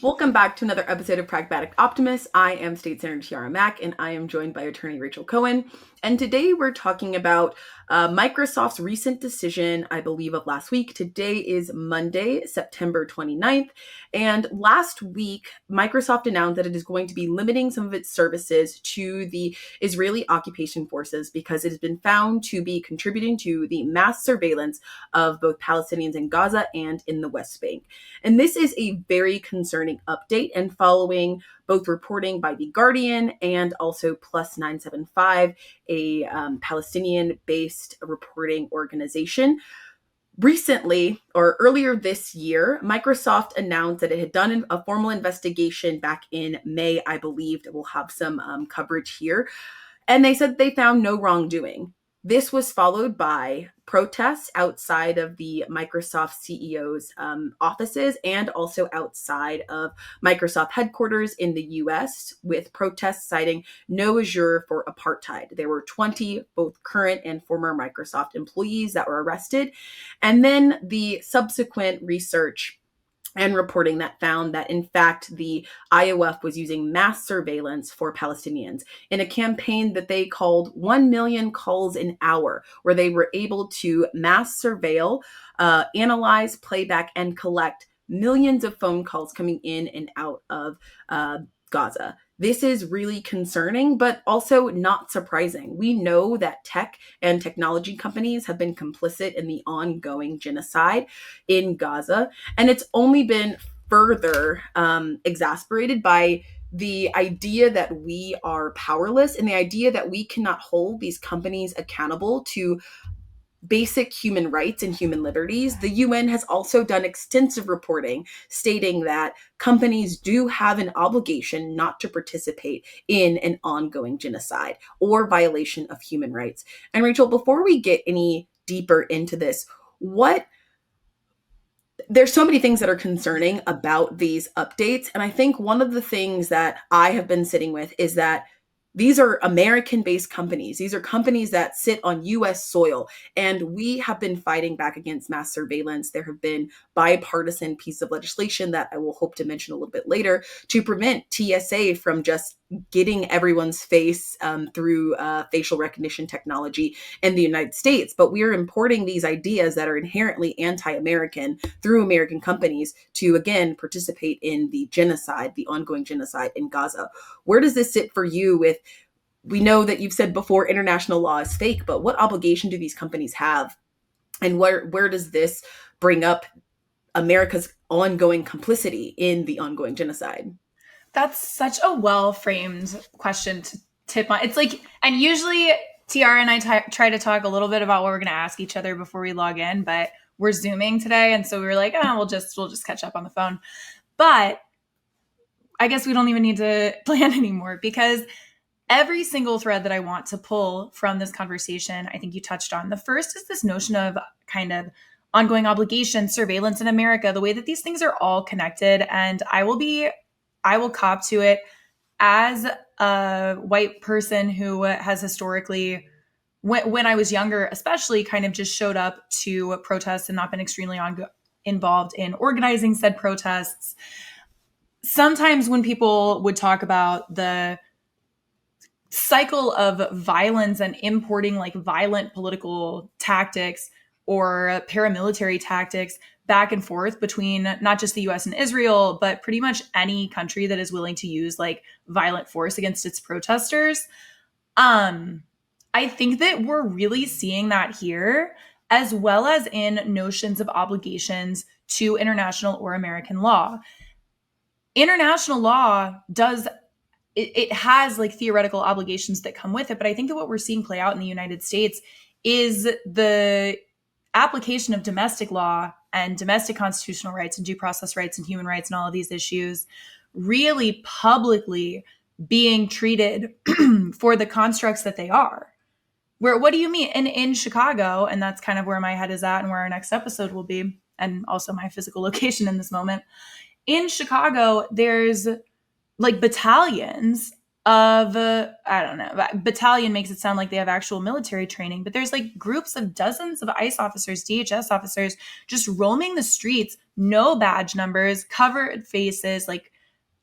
Welcome back to another episode of Pragmatic Optimists. I am State Senator Tiara Mack, and I am joined by attorney Rachel Cohen. And today we're talking about Microsoft's recent decision, I believe, of last week. Today is Monday, September 29th. And last week, Microsoft announced that it is going to be limiting some of its services to the Israeli occupation forces because it has been found to be contributing to the mass surveillance of both Palestinians in Gaza and in the West Bank. And this is a very concerning update, and following both reporting by The Guardian and also Plus 975, a Palestinian-based reporting organization. Recently, or earlier this year, Microsoft announced that it had done a formal investigation back in May, I believe. We'll have some coverage here. And they said they found no wrongdoing. This was followed by protests outside of the Microsoft CEO's offices and also outside of Microsoft headquarters in the US, with protests citing no Azure for apartheid. There were 20 both current and former Microsoft employees that were arrested. And then the subsequent research and reporting that found that, in fact, the IOF was using mass surveillance for Palestinians in a campaign that they called 1 million calls an hour, where they were able to mass surveil, analyze, playback, and collect millions of phone calls coming in and out of Gaza. This is really concerning, but also not surprising. We know that tech and technology companies have been complicit in the ongoing genocide in Gaza, and it's only been further exacerbated by the idea that we are powerless and the idea that we cannot hold these companies accountable to basic human rights and human liberties. The UN has also done extensive reporting stating that companies do have an obligation not to participate in an ongoing genocide or violation of human rights. And Rachel, before we get any deeper into this, there's so many things that are concerning about these updates. And I think one of the things that I have been sitting with is that these are American-based companies. These are companies that sit on U.S. soil, and we have been fighting back against mass surveillance. There have been bipartisan pieces of legislation that I will hope to mention a little bit later to prevent TSA from just getting everyone's face through facial recognition technology in the United States. But we are importing these ideas that are inherently anti-American through American companies to, again, participate in the genocide, the ongoing genocide in Gaza. Where does this sit for you with, we know that you've said before international law is fake, but what obligation do these companies have? And where does this bring up America's ongoing complicity in the ongoing genocide? That's such a well-framed question to tip on. It's like, and usually Tiara and I try to talk a little bit about what we're going to ask each other before we log in, but we're Zooming today. And so we were like, we'll just catch up on the phone. But I guess we don't even need to plan anymore, because every single thread that I want to pull from this conversation, I think you touched on. The first is this notion of kind of ongoing obligation, surveillance in America, the way that these things are all connected. And I will cop to it as a white person who has historically, when I was younger, especially, kind of just showed up to protests and not been extremely involved in organizing said protests. Sometimes when people would talk about the cycle of violence and importing like violent political tactics or paramilitary tactics back and forth between not just the US and Israel, but pretty much any country that is willing to use like violent force against its protesters. I think that we're really seeing that here, as well as in notions of obligations to international or American law. International law it has like theoretical obligations that come with it, but I think that what we're seeing play out in the United States is the application of domestic law and domestic constitutional rights and due process rights and human rights and all of these issues really publicly being treated for the constructs that they are. What do you mean? And in Chicago, and that's kind of where my head is at and where our next episode will be, and also my physical location in this moment. In Chicago, there's like battalions of, battalion makes it sound like they have actual military training, but there's like groups of dozens of ICE officers, DHS officers, just roaming the streets, no badge numbers, covered faces, like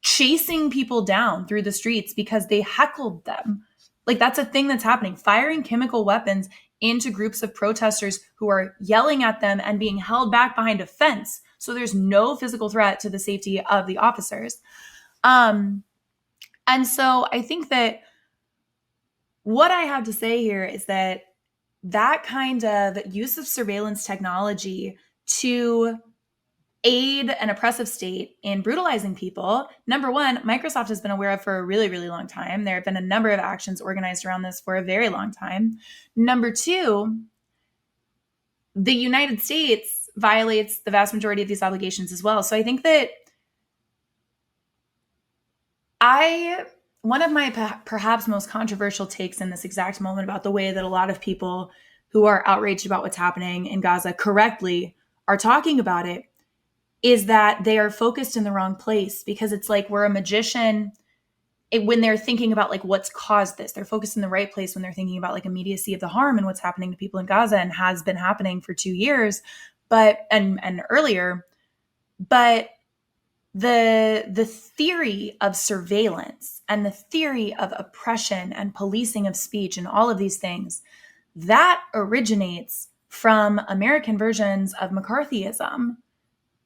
chasing people down through the streets because they heckled them. Like, that's a thing that's happening, firing chemical weapons into groups of protesters who are yelling at them and being held back behind a fence. So there's no physical threat to the safety of the officers. And so I think that what I have to say here is that that kind of use of surveillance technology to aid an oppressive state in brutalizing people, number one, Microsoft has been aware of for a really, really long time. There have been a number of actions organized around this for a very long time. Number two, the United States violates the vast majority of these obligations as well. So I think that one of my perhaps most controversial takes in this exact moment about the way that a lot of people who are outraged about what's happening in Gaza correctly are talking about it is that they are focused in the wrong place, because it's like we're a magician when they're thinking about like what's caused this. They're focused in the right place when they're thinking about like immediacy of the harm and what's happening to people in Gaza and has been happening for 2 years, and earlier. But the theory of surveillance and the theory of oppression and policing of speech and all of these things, that originates from American versions of McCarthyism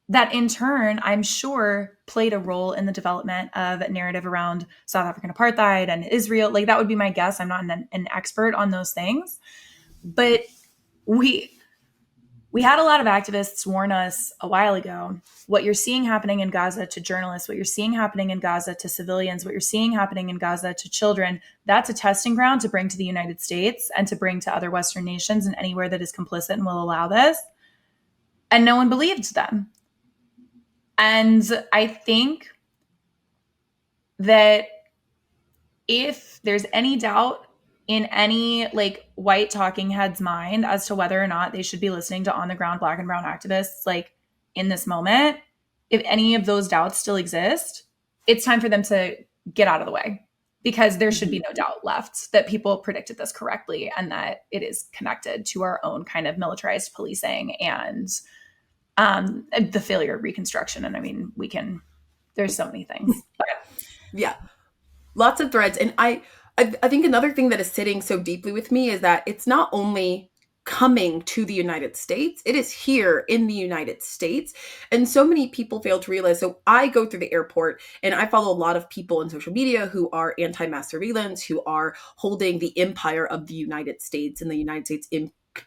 that in turn, I'm sure, played a role in the development of a narrative around South African apartheid and Israel. Like, that would be my guess. I'm not an expert on those things. But we had a lot of activists warn us a while ago, what you're seeing happening in Gaza to journalists, what you're seeing happening in Gaza to civilians, what you're seeing happening in Gaza to children, that's a testing ground to bring to the United States and to bring to other Western nations and anywhere that is complicit and will allow this. And no one believed them. And I think that if there's any doubt in any like white talking head's mind as to whether or not they should be listening to on the ground Black and brown activists like in this moment, if any of those doubts still exist, it's time for them to get out of the way, because there should be no doubt left that people predicted this correctly and that it is connected to our own kind of militarized policing and the failure of Reconstruction. And I mean, there's so many things. But. Yeah, lots of threads. And I think another thing that is sitting so deeply with me is that it's not only coming to the United States, it is here in the United States. And so many people fail to realize. So I go through the airport and I follow a lot of people in social media who are anti-mass surveillance, who are holding the empire of the United States and the United States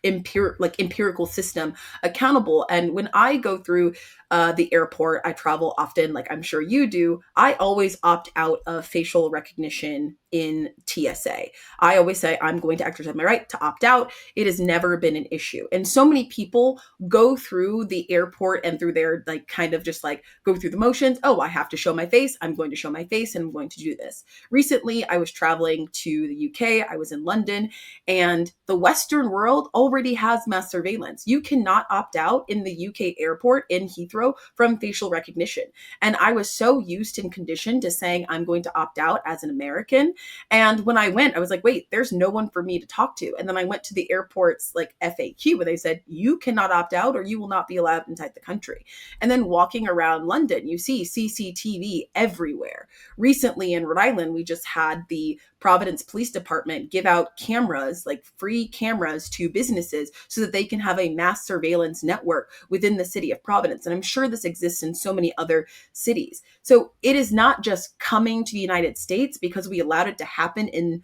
empirical system accountable. And when I go through the airport, I travel often, like I'm sure you do. I always opt out of facial recognition in TSA. I always say I'm going to exercise my right to opt out. It has never been an issue. And so many people go through the airport and through their like kind of just like go through the motions. Oh, I have to show my face. I'm going to show my face and I'm going to do this. Recently, I was traveling to the UK. I was in London, and the Western world already has mass surveillance. You cannot opt out in the UK airport in Heathrow from facial recognition. And I was so used and conditioned to saying I'm going to opt out as an American. And when I went, I was like, wait, there's no one for me to talk to. And then I went to the airport's like FAQ where they said, you cannot opt out or you will not be allowed inside the country. And then walking around London, you see CCTV everywhere. Recently in Rhode Island, we just had the Providence Police Department give out cameras, like free cameras to businesses so that they can have a mass surveillance network within the city of Providence. And I'm sure this exists in so many other cities. So it is not just coming to the United States because we allowed it to happen in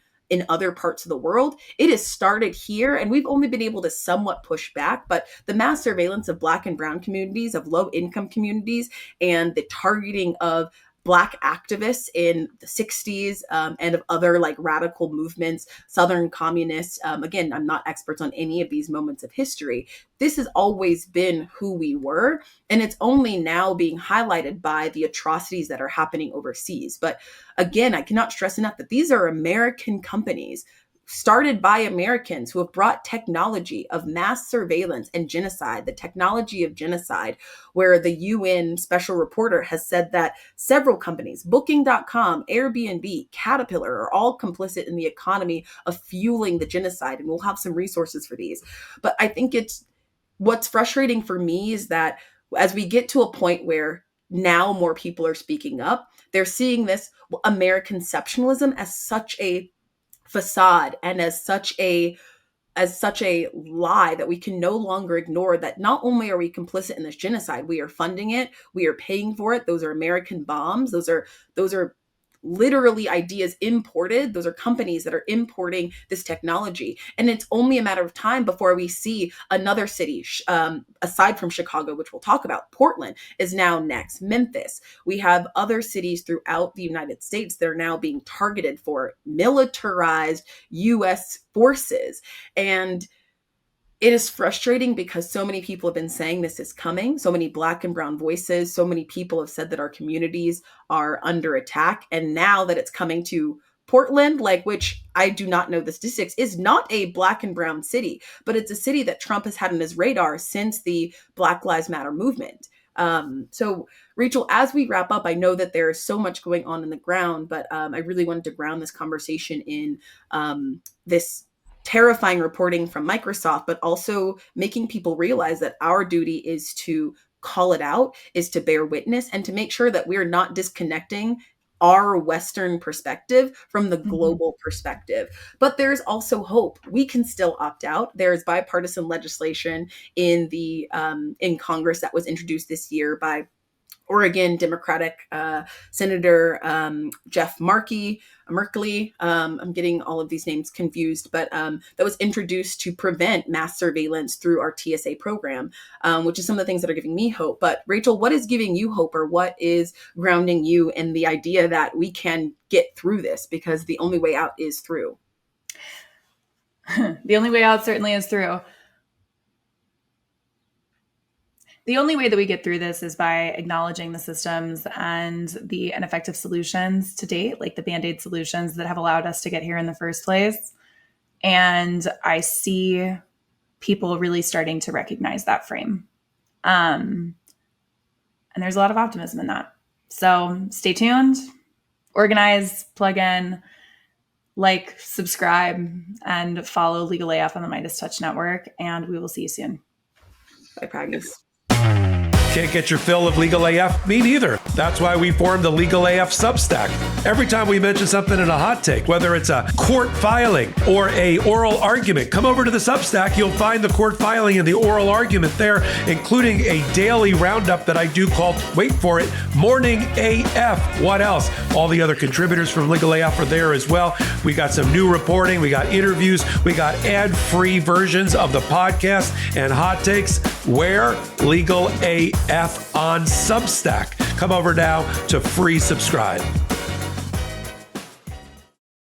other parts of the world. It has started here, and we've only been able to somewhat push back, but the mass surveillance of Black and brown communities, of low income communities, and the targeting of Black activists in the 60s and of other like radical movements, Southern communists. Again, I'm not experts on any of these moments of history. This has always been who we were, and it's only now being highlighted by the atrocities that are happening overseas. But again, I cannot stress enough that these are American companies started by Americans who have brought technology of mass surveillance and genocide, the technology of genocide, where the UN special reporter has said that several companies, Booking.com, Airbnb, Caterpillar, are all complicit in the economy of fueling the genocide. And we'll have some resources for these. But I think what's frustrating for me is that as we get to a point where now more people are speaking up. They're seeing this American exceptionalism as such a facade and as such a lie that we can no longer ignore, that not only are we complicit in this genocide, we are funding it, we are paying for it. Those are American bombs. Those are literally ideas imported. Those are companies that are importing this technology. And it's only a matter of time before we see another city, aside from Chicago, which we'll talk about. Portland is now next. Memphis. We have other cities throughout the United States that are now being targeted for militarized U.S. forces. And it is frustrating because so many people have been saying this is coming. So many Black and brown voices, so many people have said that our communities are under attack. And now that it's coming to Portland, which I do not know the statistics, is not a Black and brown city, but it's a city that Trump has had on his radar since the Black Lives Matter movement. So Rachel, as we wrap up, I know that there is so much going on in the ground, but I really wanted to ground this conversation in this terrifying reporting from Microsoft, but also making people realize that our duty is to call it out, is to bear witness, and to make sure that we're not disconnecting our Western perspective from the global perspective. But there's also hope. We can still opt out. There's bipartisan legislation in Congress that was introduced this year by Oregon Democratic Senator Jeff Merkley. I'm getting all of these names confused, but that was introduced to prevent mass surveillance through our TSA program, which is some of the things that are giving me hope. But Rachel, what is giving you hope, or what is grounding you in the idea that we can get through this, because the only way out is through? The only way out certainly is through. The only way that we get through this is by acknowledging the systems and the ineffective solutions to date, like the Band-Aid solutions that have allowed us to get here in the first place. And I see people really starting to recognize that frame. And there's a lot of optimism in that. So stay tuned, organize, plug in, subscribe, and follow Legal AF on the Midas Touch Network. And we will see you soon. Bye, Pragmatic. Can't get your fill of Legal AF? Me neither. That's why we formed the Legal AF Substack. Every time we mention something in a hot take, whether it's a court filing or a oral argument, come over to the Substack. You'll find the court filing and the oral argument there, including a daily roundup that I do called, wait for it, Morning AF. What else? All the other contributors from Legal AF are there as well. We got some new reporting. We got interviews. We got ad-free versions of the podcast and hot takes. Where? Legal AF on Substack. Come over now to free subscribe.